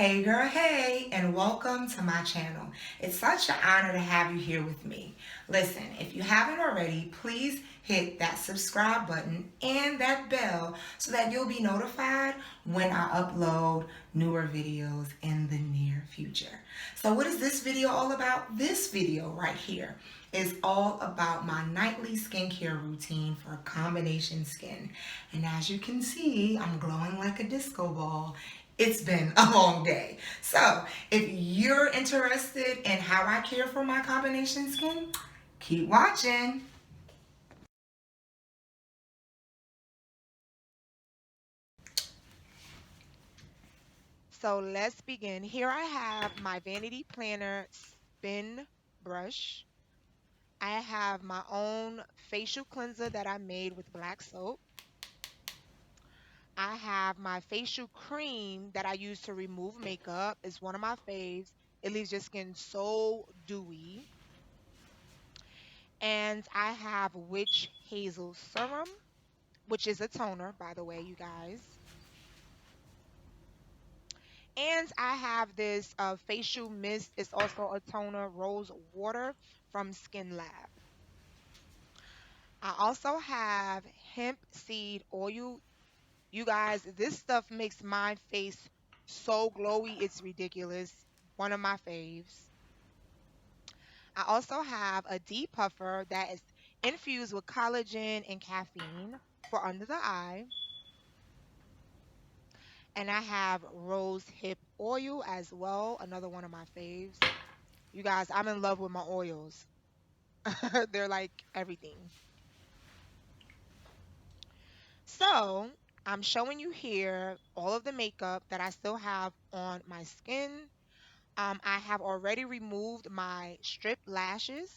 Hey girl, hey, and welcome to my channel. It's such an honor to have you here with me. Listen, if you haven't already, please hit that subscribe button and that bell so that you'll be notified when I upload newer videos in the near future. So what is this video all about? This video right here is all about my nightly skincare routine for combination skin. And as you can see, I'm glowing like a disco ball. It's been a long day. So if you're interested in how I care for my combination skin, keep watching. So let's begin. Here I have my Vanity Planner spin brush. I have my own facial cleanser that I made with black soap. I have my facial cream that I use to remove makeup. It's one of my faves. It leaves your skin so dewy. And I have Witch Hazel Serum, which is a toner, by the way, you guys. And I have this facial mist. It's also a toner, Rose Water from Skin Lab. I also have Hemp Seed Oil. You guys, this stuff makes my face so glowy, it's ridiculous. One of my faves. I also have a depuffer that is infused with collagen and caffeine for under the eye. And I have Rosehip Oil as well, another one of my faves. You guys, I'm in love with my oils. They're like everything. So, I'm showing you here all of the makeup that I still have on my skin. I have already removed my strip lashes,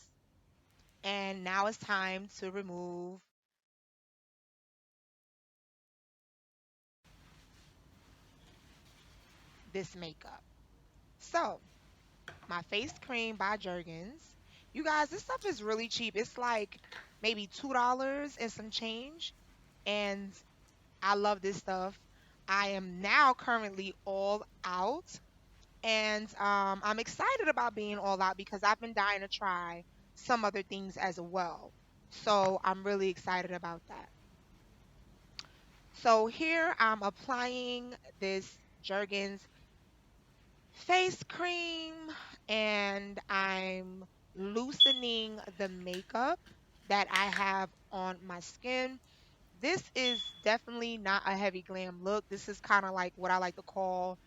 and now it's time to remove this makeup. So, my face cream by Jergens. You guys, this stuff is really cheap. It's like maybe $2 and some change. And I love this stuff. I am now currently all out. And I'm excited about being all out because I've been dying to try some other things as well. So I'm really excited about that. So here I'm applying this Jergens face cream and I'm loosening the makeup that I have on my skin. This is definitely not a heavy glam look. This is kind of like what I like to call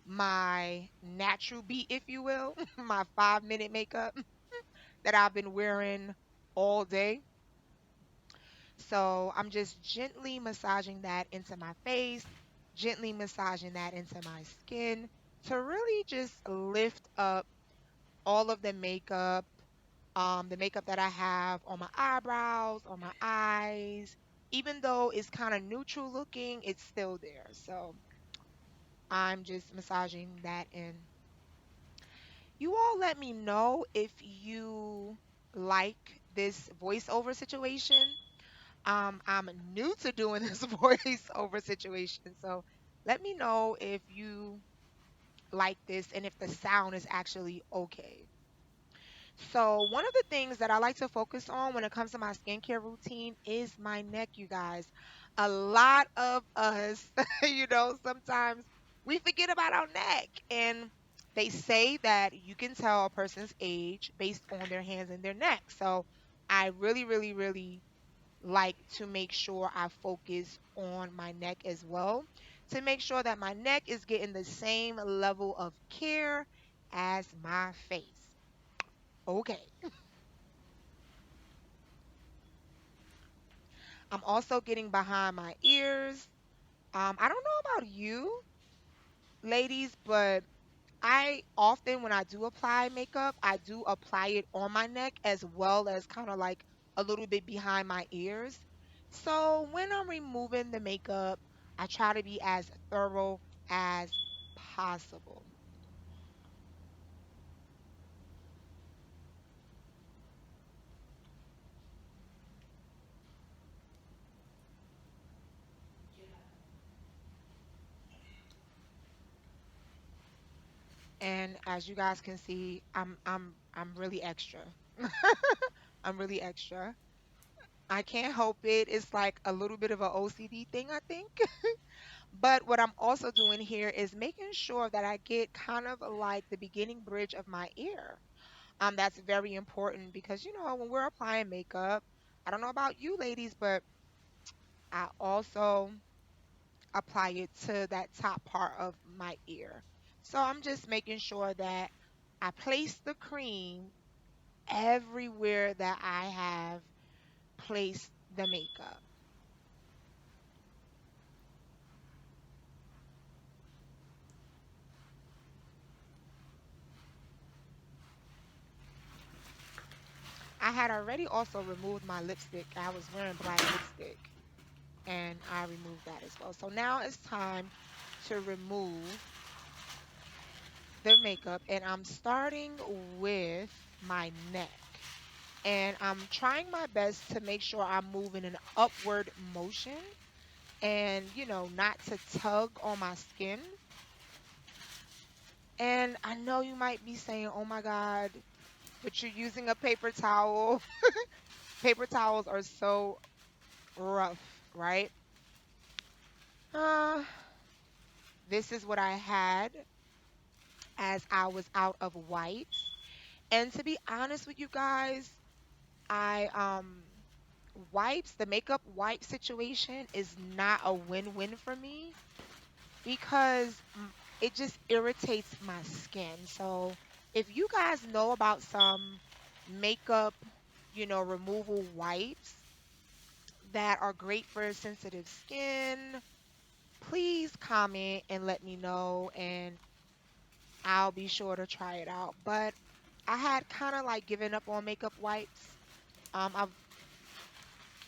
my natural beat, if you will, my 5 minute makeup that I've been wearing all day. So I'm just gently massaging that into my face, gently massaging that into my skin to really just lift up all of the makeup that I have on my eyebrows, on my eyes. Even though it's kind of neutral looking, it's still there. So I'm just massaging that in. You all let me know if you like this voiceover situation. I'm new to doing this voiceover situation, so let me know if you like this and if the sound is actually okay. So, one of the things that I like to focus on when it comes to my skincare routine is my neck, you guys. A lot of us, sometimes we forget about our neck. And they say that you can tell a person's age based on their hands and their neck. So, I really, really, really like to make sure I focus on my neck as well to make sure that my neck is getting the same level of care as my face. Okay. I'm also getting behind my ears. I don't know about you, ladies, but I often, when I do apply makeup, I do apply it on my neck as well as kind of like a little bit behind my ears. So when I'm removing the makeup, I try to be as thorough as possible. And as you guys can see, I'm really extra. I'm really extra. I can't help it. It's like a little bit of an OCD thing, I think. But what I'm also doing here is making sure that I get kind of like the beginning bridge of my ear. That's very important because when we're applying makeup, I don't know about you ladies, but I also apply it to that top part of my ear. So I'm just making sure that I place the cream everywhere that I have placed the makeup. I had already also removed my lipstick. I was wearing black lipstick and I removed that as well. So now it's time to remove the makeup and I'm starting with my neck. And I'm trying my best to make sure I'm moving an upward motion and, not to tug on my skin. And I know you might be saying, oh my God, but you're using a paper towel. Paper towels are so rough, right? Uh, this is what I had as I was out of wipes. And to be honest with you guys, I wipes, the makeup wipe situation is not a win-win for me because it just irritates my skin. So if you guys know about some makeup, removal wipes that are great for sensitive skin, please comment and let me know and I'll be sure to try it out. But I had kind of like given up on makeup wipes. I've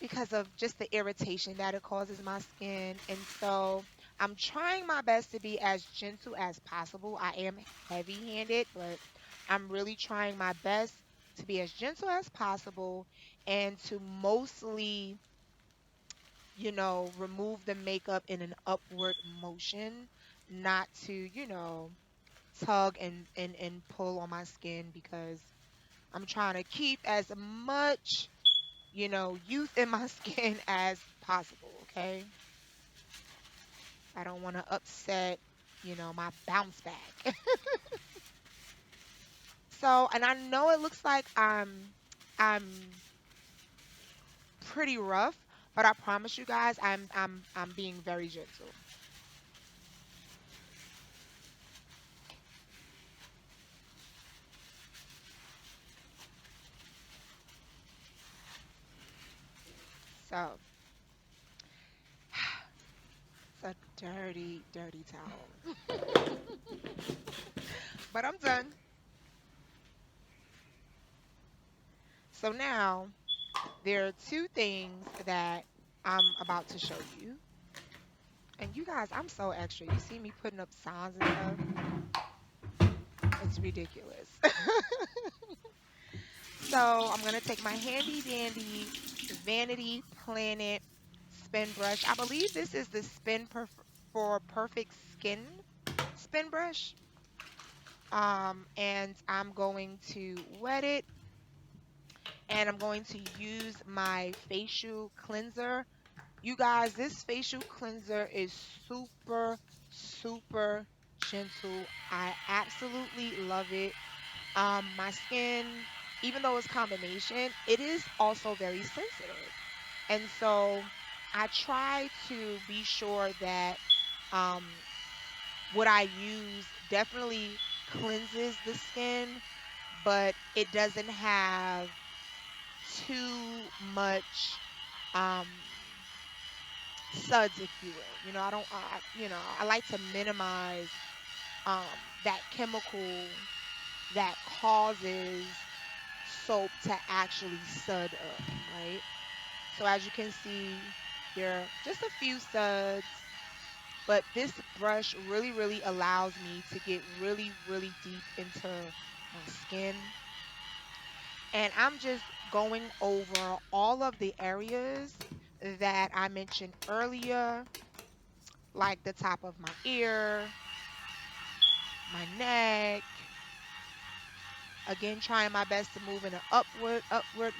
because of just the irritation that it causes my skin. And so I'm trying my best to be as gentle as possible. I am heavy handed, but I'm really trying my best to be as gentle as possible and to mostly, remove the makeup in an upward motion, not to, tug and pull on my skin because I'm trying to keep as much youth in my skin as possible, okay? I don't want to upset, my bounce back. So, and I know it looks like I'm pretty rough, but I promise you guys I'm being very gentle. So, it's a dirty, dirty towel. But I'm done. So now there are two things that I'm about to show you. And you guys, I'm so extra. You see me putting up signs and stuff. It's ridiculous. So I'm gonna take my handy dandy Vanity Planet spin brush. I believe this is the for perfect skin spin brush. And I'm going to wet it and I'm going to use my facial cleanser. You guys, this facial cleanser is super, super gentle. I absolutely love it. My skin, even though it's combination, it is also very sensitive. And so I try to be sure that um, what I use definitely cleanses the skin, but it doesn't have too much um, suds, if you will. I don't, I like to minimize um, that chemical that causes soap to actually sud up, right? So as you can see, there are just a few suds, but this brush really, really allows me to get really, really deep into my skin. And I'm just going over all of the areas that I mentioned earlier, like the top of my ear, my neck. Again, trying my best to move in an upward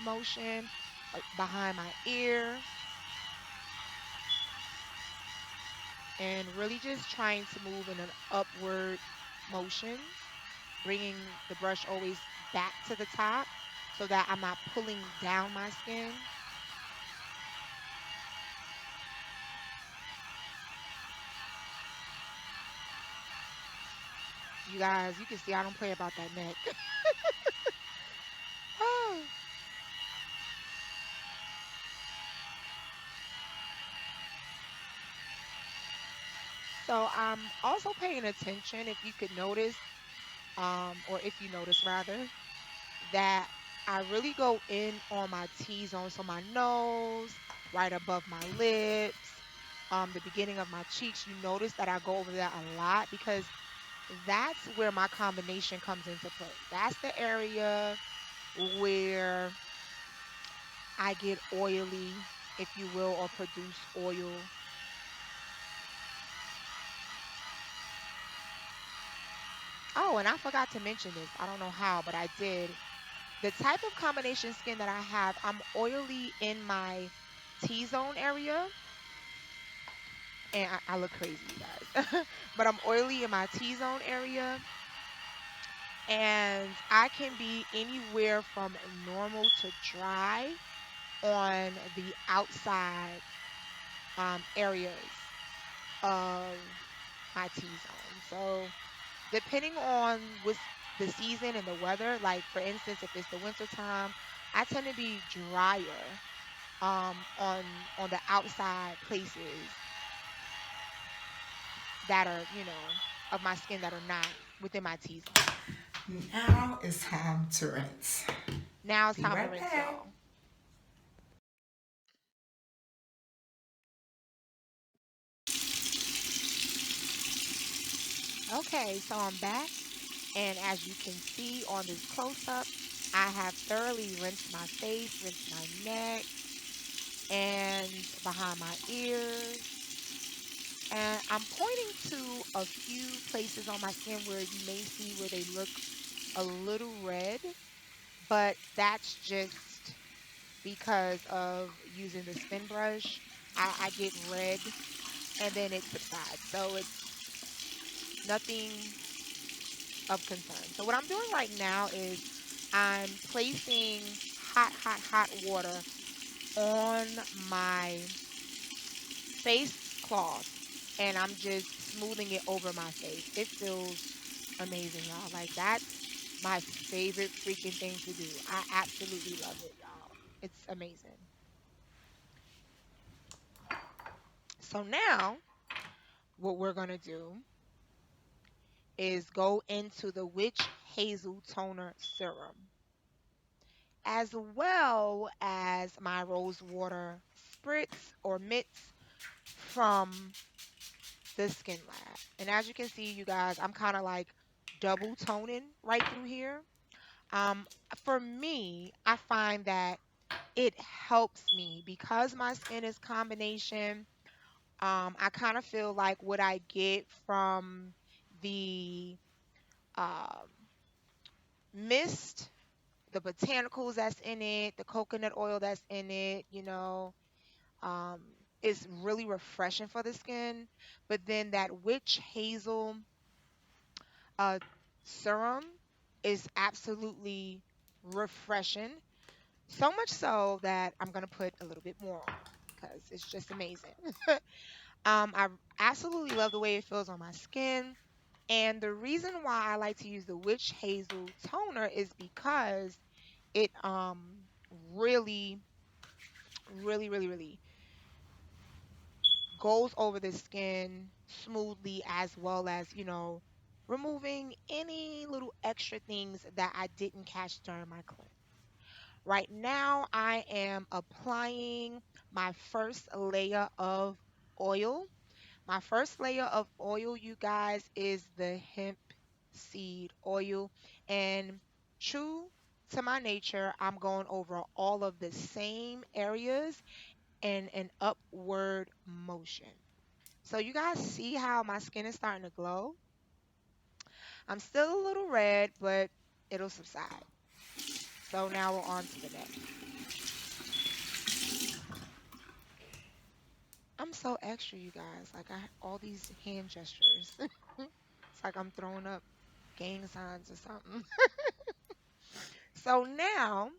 motion behind my ear, and really just trying to move in an upward motion, bringing the brush always back to the top so that I'm not pulling down my skin. You guys, you can see I don't play about that neck. So I'm also paying attention, if you could notice, or if you notice rather, that I really go in on my T-zone, so my nose, right above my lips, the beginning of my cheeks. You notice that I go over that a lot because that's where my combination comes into play. That's the area where I get oily, if you will, or produce oil. Oh, and I forgot to mention this. I don't know how, but I did. The type of combination skin that I have, I'm oily in my T-zone area, and I look crazy, you guys. But I'm oily in my T-zone area, and I can be anywhere from normal to dry on the outside areas of my T-zone. So depending on what's the season and the weather, like for instance, if it's the winter time, I tend to be drier on the outside places that are, of my skin that are not within my T zone. Now it's time to rinse. Now it's Be time to right rinse, back. y'all. Okay, so I'm back, and as you can see on this close up, I have thoroughly rinsed my face, rinsed my neck, and behind my ears. And I'm pointing to a few places on my skin where you may see where they look a little red, but that's just because of using the spin brush. I get red and then it subsides. So it's nothing of concern. So what I'm doing right now is I'm placing hot water on my face cloth, and I'm just smoothing it over my face. It feels amazing, y'all. Like that's my favorite freaking thing to do. I absolutely love it, y'all. It's amazing. So now what we're going to do is go into the Witch Hazel Toner Serum, as well as my rose water spritz or mitts from the Skin Lab. And as you can see, you guys, I'm kind of like double toning right through here. Um, for me, I find that it helps me because my skin is combination. I kind of feel like what I get from the um, mist, the botanicals that's in it, the coconut oil that's in it, um, is really refreshing for the skin. But then that witch hazel uh, serum is absolutely refreshing. So much so that I'm going to put a little bit more on because it's just amazing. I absolutely love the way it feels on my skin. And the reason why I like to use the witch hazel toner is because it really, really goes over the skin smoothly, as well as, removing any little extra things that I didn't catch during my cleanse. Right now, I am applying my first layer of oil. My first layer of oil, you guys, is the hemp seed oil. And true to my nature, I'm going over all of the same areas in an upward motion. So you guys see how my skin is starting to glow? I'm still a little red, but it'll subside. So now we're on to the neck. I'm so extra, you guys. Like I all these hand gestures. It's like I'm throwing up gang signs or something. So now,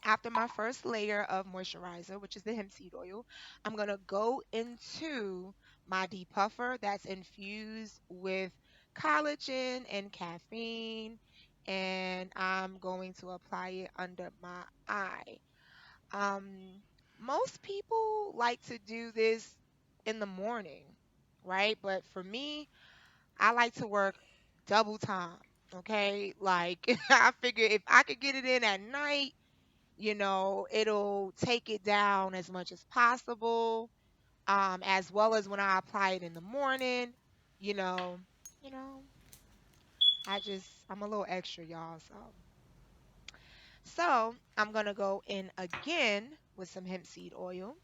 after my first layer of moisturizer, which is the hemp seed oil, I'm gonna go into my depuffer that's infused with collagen and caffeine, and I'm going to apply it under my eye. Um, Most people like to do this in the morning, right? But for me, I like to work double time. Okay, like I figure if I could get it in at night, it'll take it down as much as possible. As well as when I apply it in the morning, you know, you know, I'm a little extra, y'all. So I'm gonna go in again with some hemp seed oil.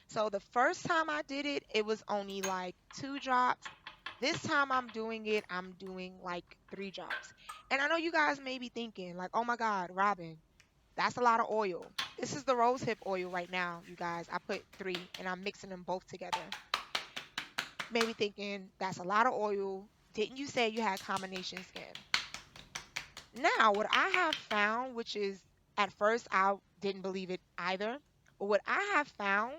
So the first time I did it, it was only like 2 drops. This time I'm doing like 3 drops. And I know you guys may be thinking, like, oh my God, Robin, that's a lot of oil. This is the rosehip oil right now, you guys. I put 3 and I'm mixing them both together. Maybe thinking that's a lot of oil. Didn't you say you had combination skin? Now, what I have found, which is at first I didn't believe it either, but what I have found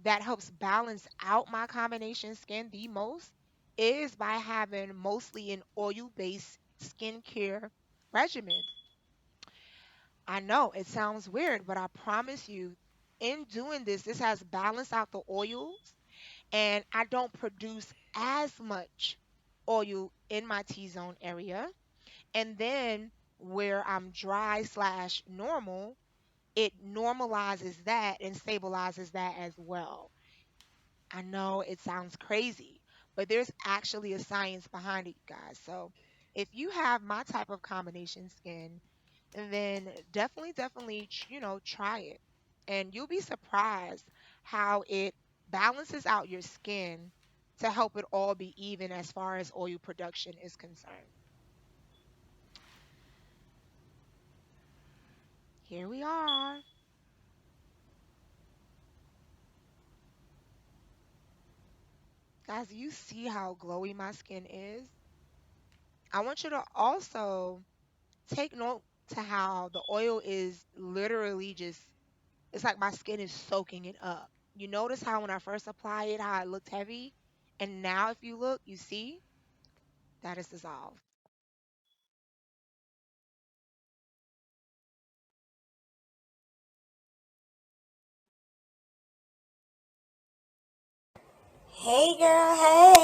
that helps balance out my combination skin the most is by having mostly an oil-based skincare regimen. I know it sounds weird, but I promise you, in doing this, this has balanced out the oils, and I don't produce as much oil in my T-zone area. And then where I'm dry slash normal, it normalizes that and stabilizes that as well. I know it sounds crazy, but there's actually a science behind it, you guys. So if you have my type of combination skin, then definitely, try it. And you'll be surprised how it balances out your skin to help it all be even as far as oil production is concerned. Here we are. Guys, you see how glowy my skin is? I want you to also take note to how the oil is literally just, it's like my skin is soaking it up. You notice how when I first applied it, how it looked heavy? And now if you look, you see that is dissolved. Hey girl, hey.